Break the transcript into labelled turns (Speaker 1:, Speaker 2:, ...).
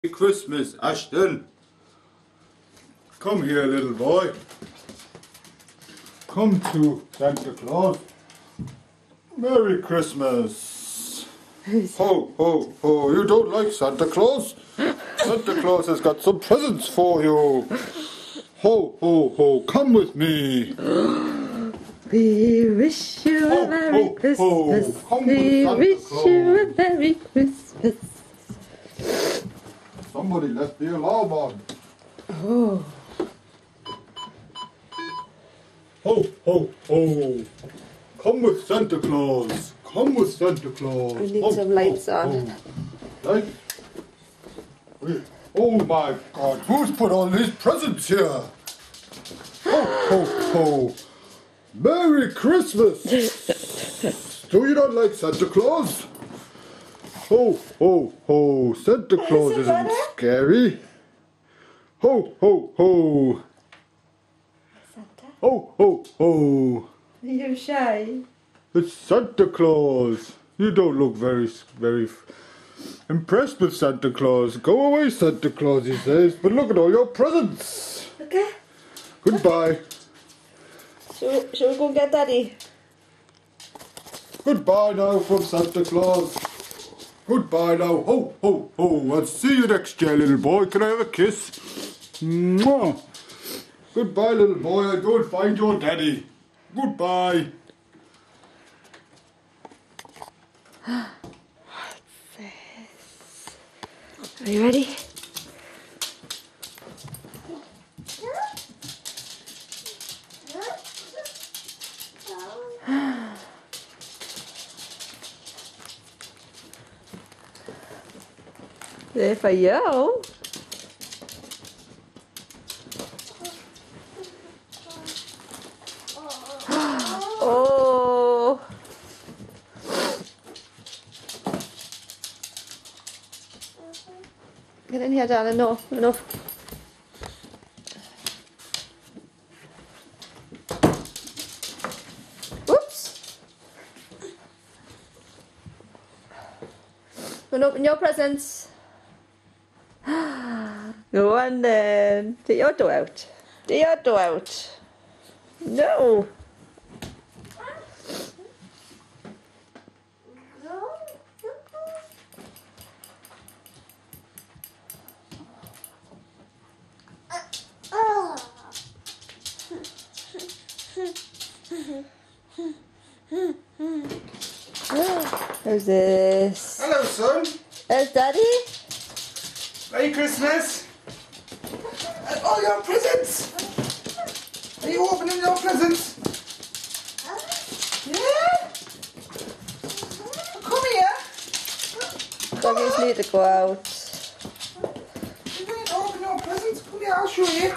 Speaker 1: Merry Christmas, Ashton. Come here, little boy. Come to Santa Claus. Merry Christmas. Ho, ho, ho. You don't like Santa Claus? Santa Claus has got some presents for you. Ho, ho, ho. Come with me.
Speaker 2: We wish you a Merry Christmas. We wish you a Merry Christmas.
Speaker 1: Somebody left the alarm on.
Speaker 2: Oh.
Speaker 1: Ho, ho, ho. Come with Santa Claus. Come with Santa Claus.
Speaker 2: We need some lights on.
Speaker 1: Lights? Oh my God, who's put all these presents here? Ho, ho, ho. Merry Christmas. Do you not like Santa Claus? Ho, ho, ho. Santa Claus isn't scary. Ho, ho, ho.
Speaker 2: Santa?
Speaker 1: Ho, ho, ho.
Speaker 2: Are you shy?
Speaker 1: It's Santa Claus. You don't look very impressed with Santa Claus. Go away, Santa Claus, he says. But look at all your presents.
Speaker 2: Okay.
Speaker 1: Goodbye.
Speaker 2: Shall we go get Daddy?
Speaker 1: Goodbye now from Santa Claus. Goodbye now. Ho, ho, ho. I'll see you next year, little boy. Can I have a kiss? Mwah. Goodbye, little boy. I'll go and find your daddy. Goodbye.
Speaker 2: What's this? Are you ready? They're for you. Oh. Get in here, darling. No, enough. Oops. Don't open your presents. Go on then. Take your door out. Take your door out. No. Who's this?
Speaker 1: Hello, son.
Speaker 2: There's Daddy.
Speaker 1: Merry Christmas. And all your presents. Are you opening your presents? Yeah? Come here.
Speaker 2: Doggies need to go out.
Speaker 1: You going to open your presents? Come here, I'll show you.